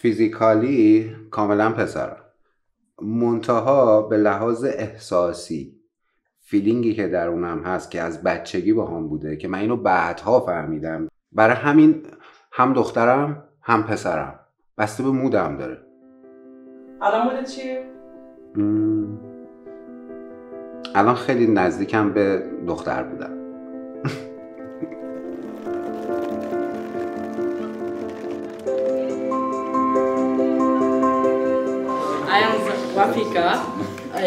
فیزیکالی کاملا پسرم، منتها به لحاظ احساسی فیلینگی که درونم هست که از بچگی با هم بوده که من اینو بعدها فهمیدم، برای همین هم دخترم هم پسرم، بسته به مودم داره. الان مودت چیه؟ الان خیلی نزدیکم به دختر بودم. I am Rafika.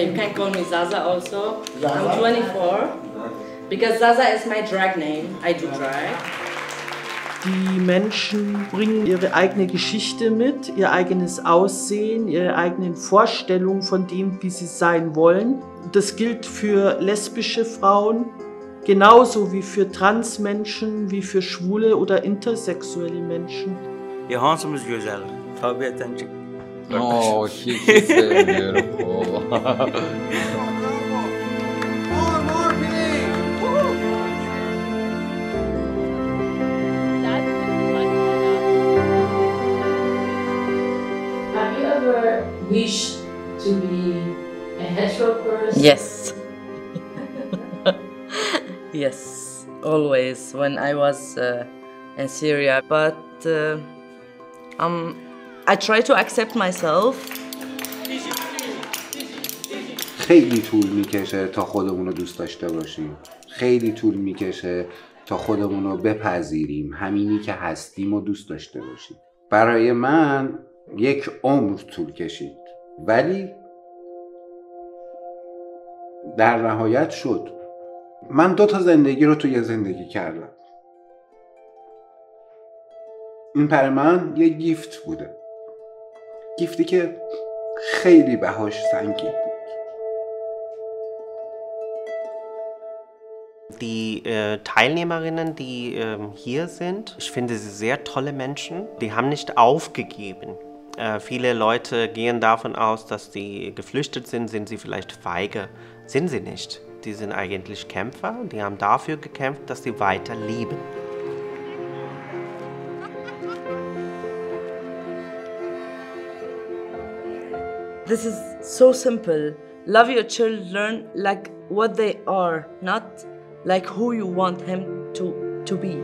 You can call me Zaza also. I'm 24. Because Zaza is my drag name. I do drag. Die Menschen bringen ihre eigene Geschichte mit, ihr eigenes Aussehen, ihre eigenen Vorstellungen von dem, wie sie sein wollen. Das gilt für lesbische Frauen, genauso wie für Transmenschen, wie für schwule oder intersexuelle Menschen. Ya hansımız güzel? Tabiaten çık. Oo, kiki sevmiyorum. Have you ever wished to be a hetero person? Yes. Yes, always when I was in Syria. But I try to accept myself. خیلی طول میکشه تا خودمون رو دوست داشته باشیم. خیلی طول میکشه تا خودمون رو بپذیریم، همینی که هستیم و دوست داشته باشیم. برای من 1 عمر طول کشید، ولی در نهایت شد. من 2 تا زندگی رو توی زندگی کردم. این برای من یه گیفت بوده، گیفتی که خیلی بهاش سنگین بود. Die Teilnehmerinnen, die hier sind, ich finde sie sehr tolle Menschen. Die haben nicht aufgegeben. Viele Leute gehen davon aus, dass die geflüchtet sind sie vielleicht feige. Sind sie nicht. Die sind eigentlich Kämpfer. Die haben dafür gekämpft, dass sie weiter leben. This is so simple. Love your children like what they are, not like who you want him to be.